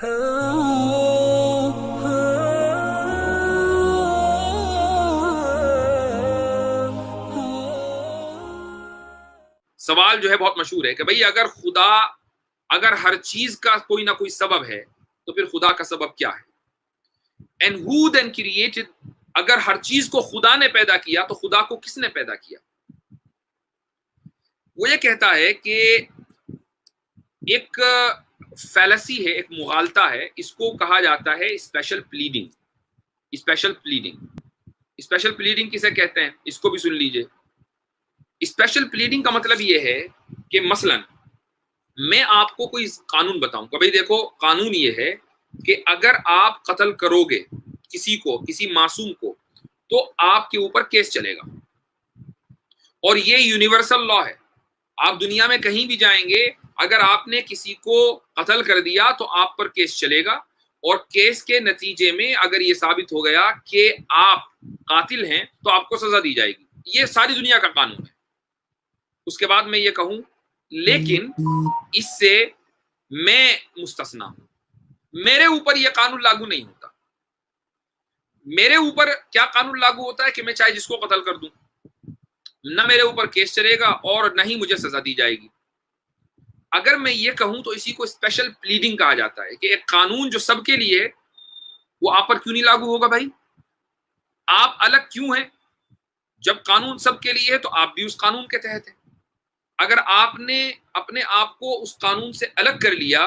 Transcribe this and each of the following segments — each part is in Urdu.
سوال جو ہے بہت مشہور ہے کہ بھئی اگر ہر چیز کا کوئی نہ کوئی سبب ہے تو پھر خدا کا سبب کیا ہے؟ And who then created؟ اگر ہر چیز کو خدا نے پیدا کیا تو خدا کو کس نے پیدا کیا؟ وہ یہ کہتا ہے کہ ایک فیلسی ہے، ایک مغالطہ ہے، اس کو کہا جاتا ہے special pleading. Special pleading, special pleading کسے کہتے ہیں؟ اس کو بھی سن لیجئے۔ اسپیشل پلیڈنگ کا مطلب یہ ہے کہ مثلا میں آپ کو کوئی قانون بتاؤں کہ بھئی دیکھو قانون یہ ہے کہ اگر آپ قتل کرو گے کسی کو، کسی معصوم کو، تو آپ کے اوپر کیس چلے گا، اور یہ یونیورسل لا ہے۔ آپ دنیا میں کہیں بھی جائیں گے، اگر آپ نے کسی کو قتل کر دیا تو آپ پر کیس چلے گا، اور کیس کے نتیجے میں اگر یہ ثابت ہو گیا کہ آپ قاتل ہیں تو آپ کو سزا دی جائے گی۔ یہ ساری دنیا کا قانون ہے۔ اس کے بعد میں یہ کہوں لیکن اس سے میں مستثنا ہوں، میرے اوپر یہ قانون لاگو نہیں ہوتا۔ میرے اوپر کیا قانون لاگو ہوتا ہے کہ میں چاہے جس کو قتل کر دوں، نہ میرے اوپر کیس چلے گا اور نہ ہی مجھے سزا دی جائے گی۔ اگر میں یہ کہوں تو اسی کو اسپیشل پلیڈنگ کہا جاتا ہے کہ ایک قانون جو سب کے لیے ہے وہ آپ پر کیوں نہیں لاگو ہوگا؟ بھائی آپ الگ کیوں ہیں؟ جب قانون سب کے لیے ہے تو آپ بھی اس قانون کے تحت ہیں۔ اگر آپ نے اپنے آپ کو اس قانون سے الگ کر لیا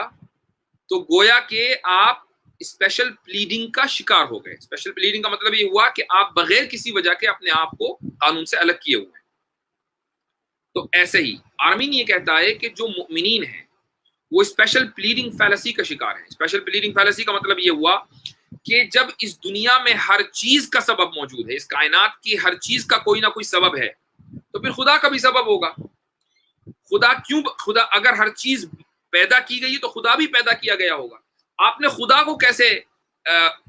تو گویا کہ آپ اسپیشل پلیڈنگ کا شکار ہو گئے۔ اسپیشل پلیڈنگ کا مطلب یہ ہوا کہ آپ بغیر کسی وجہ کے اپنے آپ کو قانون سے الگ کیے ہوئے ہیں۔ تو ایسے ہی آرمین یہ کہتا ہے کہ جو مؤمنین ہیں وہ اسپیشل پلیڈنگ فیلسی کا شکار ہیں۔ اسپیشل پلیڈنگ فیلسی کا مطلب یہ ہوا کہ جب اس دنیا میں ہر چیز کا سبب موجود ہے، اس کائنات کی ہر چیز کا کوئی نہ کوئی سبب ہے، تو پھر خدا کا بھی سبب ہوگا۔ خدا اگر ہر چیز پیدا کی گئی تو خدا بھی پیدا کیا گیا ہوگا۔ آپ نے خدا کو کیسے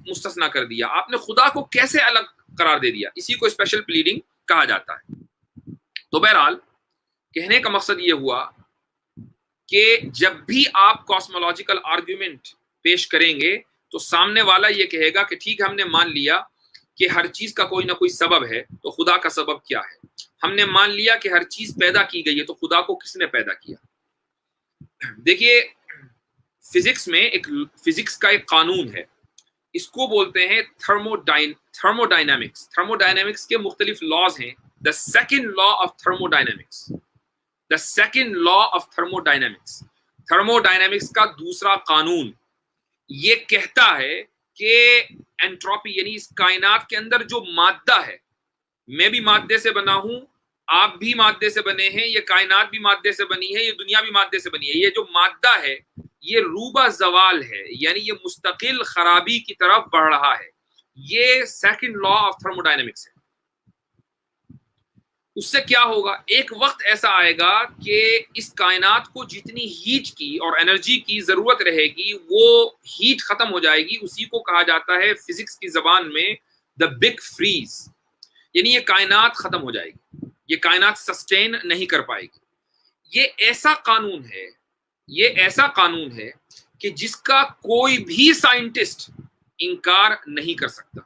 مستثنا کر دیا؟ آپ نے خدا کو کیسے الگ قرار دے دیا؟ اسی کو اسپیشل پلیڈنگ کہا جاتا ہے۔ تو بہرحال کہنے کا مقصد یہ ہوا کہ جب بھی آپ کاسمولوجیکل آرگیومنٹ پیش کریں گے تو سامنے والا یہ کہے گا کہ ٹھیک ہے، ہم نے مان لیا کہ ہر چیز کا کوئی نہ کوئی سبب ہے، تو خدا کا سبب کیا ہے؟ ہم نے مان لیا کہ ہر چیز پیدا کی گئی ہے، تو خدا کو کس نے پیدا کیا؟ دیکھیے فزکس میں فزکس کا ایک قانون ہے، اس کو بولتے ہیں تھرموڈائنامکس۔ تھرموڈائنامکس کے مختلف لاز ہیں۔ The second law of thermodynamics, the second law of thermodynamics, thermodynamics کا دوسرا قانون یہ کہتا ہے کہ انٹروپی یعنی اس کائنات کے اندر جو مادہ ہے، میں بھی مادے سے بنا ہوں، آپ بھی مادے سے بنے ہیں، یہ کائنات بھی مادے سے بنی ہے، یہ دنیا بھی مادے سے بنی ہے۔ یہ جو مادہ ہے یہ روبہ زوال ہے، یعنی یہ مستقل خرابی کی طرف بڑھ رہا ہے۔ یہ سیکنڈ لا آف تھرموڈائنامکس ہے۔ اس سے کیا ہوگا؟ ایک وقت ایسا آئے گا کہ اس کائنات کو جتنی ہیٹ کی اور انرجی کی ضرورت رہے گی وہ ہیٹ ختم ہو جائے گی۔ اسی کو کہا جاتا ہے فزکس کی زبان میں دا بگ فریز، یعنی یہ کائنات ختم ہو جائے گی، یہ کائنات سسٹین نہیں کر پائے گی۔ یہ ایسا قانون ہے، یہ ایسا قانون ہے کہ جس کا کوئی بھی سائنٹسٹ انکار نہیں کر سکتا،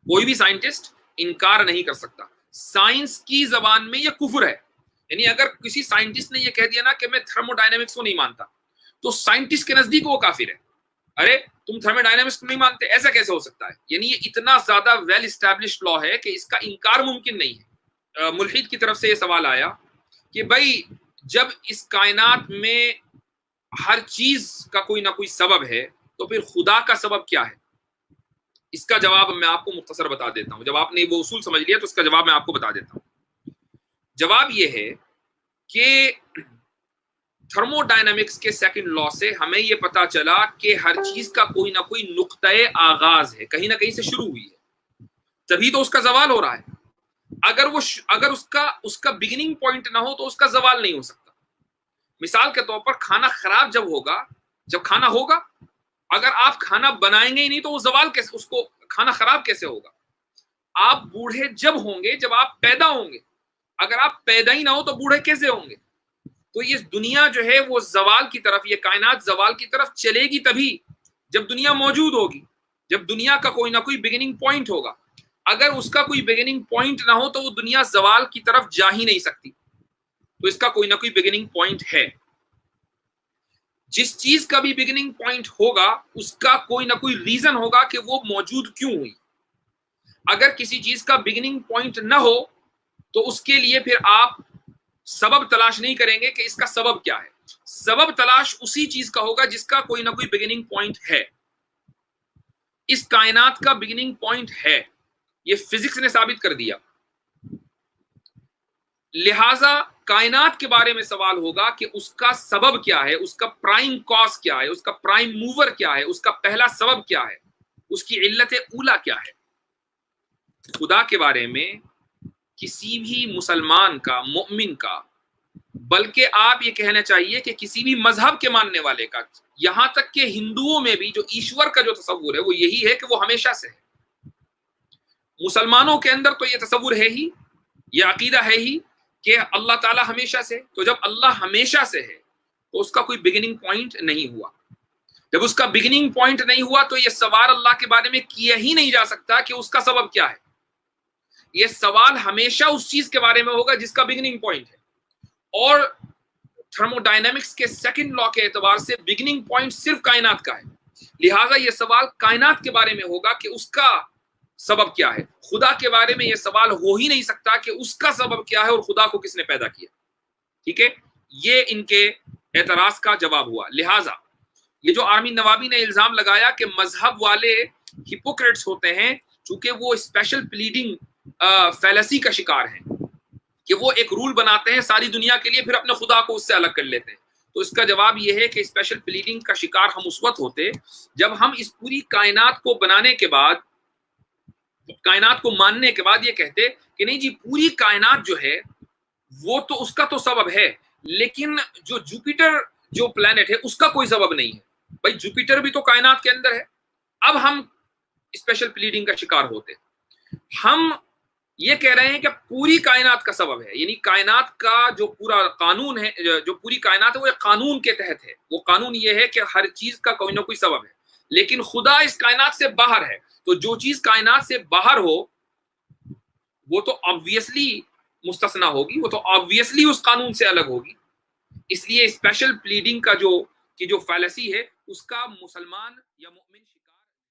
کوئی بھی سائنٹسٹ انکار نہیں کر سکتا۔ سائنس کی زبان میں یہ کفر ہے، یعنی اگر کسی سائنٹسٹ نے یہ کہہ دیا نا کہ میں تھرموڈائنامکس کو نہیں مانتا، تو سائنٹسٹ کے نزدیک وہ کافر ہے۔ ارے تم تھرموڈائنامکس کو نہیں مانتے، ایسا کیسے ہو سکتا ہے؟ یعنی یہ اتنا زیادہ ویل اسٹیبلشڈ لا ہے کہ اس کا انکار ممکن نہیں ہے۔ ملحد کی طرف سے یہ سوال آیا کہ بھائی جب اس کائنات میں ہر چیز کا کوئی نہ کوئی سبب ہے تو پھر خدا کا سبب کیا ہے؟ اس کا جواب میں آپ کو مختصر بتا دیتا ہوں۔ جب آپ نے وہ اصول سمجھ لیا تو اس کا جواب میں آپ کو بتا دیتا ہوں۔ جواب یہ ہے کہ تھرموڈائنامکس کے سیکنڈ لا سے ہمیں یہ پتا چلا کہ ہر چیز کا کوئی نہ کوئی نقطۂ آغاز ہے، کہیں نہ کہیں سے شروع ہوئی ہے، تبھی تو اس کا زوال ہو رہا ہے۔ اگر اس کا بگننگ پوائنٹ نہ ہو تو اس کا زوال نہیں ہو سکتا۔ مثال کے طور پر کھانا خراب جب کھانا ہوگا، اگر آپ کھانا بنائیں گے ہی نہیں تو وہ زوال کیسے، اس کو کھانا خراب کیسے ہوگا؟ آپ بوڑھے جب ہوں گے جب آپ پیدا ہوں گے، اگر آپ پیدا ہی نہ ہو تو بوڑھے کیسے ہوں گے؟ تو یہ دنیا جو ہے وہ زوال کی طرف، یہ کائنات زوال کی طرف چلے گی تبھی جب دنیا موجود ہوگی، جب دنیا کا کوئی نہ کوئی بگننگ پوائنٹ ہوگا۔ اگر اس کا کوئی بگننگ پوائنٹ نہ ہو تو وہ دنیا زوال کی طرف جا ہی نہیں سکتی، تو اس کا کوئی نہ کوئی بگننگ پوائنٹ ہے۔ جس چیز کا بھی بگننگ پوائنٹ ہوگا اس کا کوئی نہ کوئی ریزن ہوگا کہ وہ موجود کیوں ہوئی۔ اگر کسی چیز کا بگننگ پوائنٹ نہ ہو تو اس کے لیے پھر آپ سبب تلاش نہیں کریں گے کہ اس کا سبب کیا ہے۔ سبب تلاش اسی چیز کا ہوگا جس کا کوئی نہ کوئی بگننگ پوائنٹ ہے۔ اس کائنات کا بگننگ پوائنٹ ہے، یہ فزکس نے ثابت کر دیا۔ لہذا کائنات کے بارے میں سوال ہوگا کہ اس کا سبب کیا ہے، اس کا پرائم کاز کیا ہے، اس کا پرائم موور کیا ہے، اس کا پہلا سبب کیا ہے، اس کی علت اولا کیا ہے۔ خدا کے بارے میں کسی بھی مسلمان کا، مومن کا، بلکہ آپ یہ کہنا چاہیے کہ کسی بھی مذہب کے ماننے والے کا، یہاں تک کہ ہندوؤں میں بھی جو ایشور کا جو تصور ہے وہ یہی ہے کہ وہ ہمیشہ سے ہے۔ مسلمانوں کے اندر تو یہ تصور ہے ہی، یہ عقیدہ ہے ہی کہ اللہ تعالیٰ ہمیشہ سے، تو جب اللہ ہمیشہ سے ہے تو اس کا کوئی بگننگ پوائنٹ نہیں ہوا۔ جب اس کا بگننگ پوائنٹ نہیں ہوا تو یہ سوال اللہ کے بارے میں کیا ہی نہیں جا سکتا کہ اس کا سبب کیا ہے۔ یہ سوال ہمیشہ اس چیز کے بارے میں ہوگا جس کا بگننگ پوائنٹ ہے، اور تھرمو ڈائنامکس کے سیکنڈ لا کے اعتبار سے بگننگ پوائنٹ صرف کائنات کا ہے۔ لہٰذا یہ سوال کائنات کے بارے میں ہوگا کہ اس کا سبب کیا ہے۔ خدا کے بارے میں یہ سوال ہو ہی نہیں سکتا کہ اس کا سبب کیا ہے اور خدا کو کس نے پیدا کیا۔ ٹھیک ہے، یہ ان کے اعتراض کا جواب ہوا۔ لہٰذا یہ جو آرمین نوابی نے الزام لگایا کہ مذہب والے ہپوکریٹس ہوتے ہیں چونکہ وہ اسپیشل پلیڈنگ فیلسی کا شکار ہیں، کہ وہ ایک رول بناتے ہیں ساری دنیا کے لیے پھر اپنے خدا کو اس سے الگ کر لیتے ہیں، تو اس کا جواب یہ ہے کہ اسپیشل پلیڈنگ کا شکار ہم اس وقت ہوتے جب ہم اس پوری کائنات کو بنانے کے بعد، کائنات کو ماننے کے بعد یہ کہتے کہ نہیں جی پوری کائنات جو ہے وہ تو اس کا تو سبب ہے، لیکن جو جوپیٹر جو پلانٹ ہے اس کا کوئی سبب نہیں ہے۔ بھائی جوپیٹر بھی تو کائنات کے اندر ہے۔ اب ہم اسپیشل پلیڈنگ کا شکار ہوتے، ہم یہ کہہ رہے ہیں کہ پوری کائنات کا سبب ہے، یعنی کائنات کا جو پورا قانون ہے، جو پوری کائنات ہے وہ ایک قانون کے تحت ہے۔ وہ قانون یہ ہے کہ ہر چیز کا کوئی نہ کوئی سبب ہے، لیکن خدا اس کائنات سے باہر ہے، تو جو چیز کائنات سے باہر ہو وہ تو آبویسلی مستثنا ہوگی، وہ تو آبویسلی اس قانون سے الگ ہوگی۔ اس لیے اسپیشل پلیڈنگ کا جو فیلسی ہے اس کا مسلمان یا مومن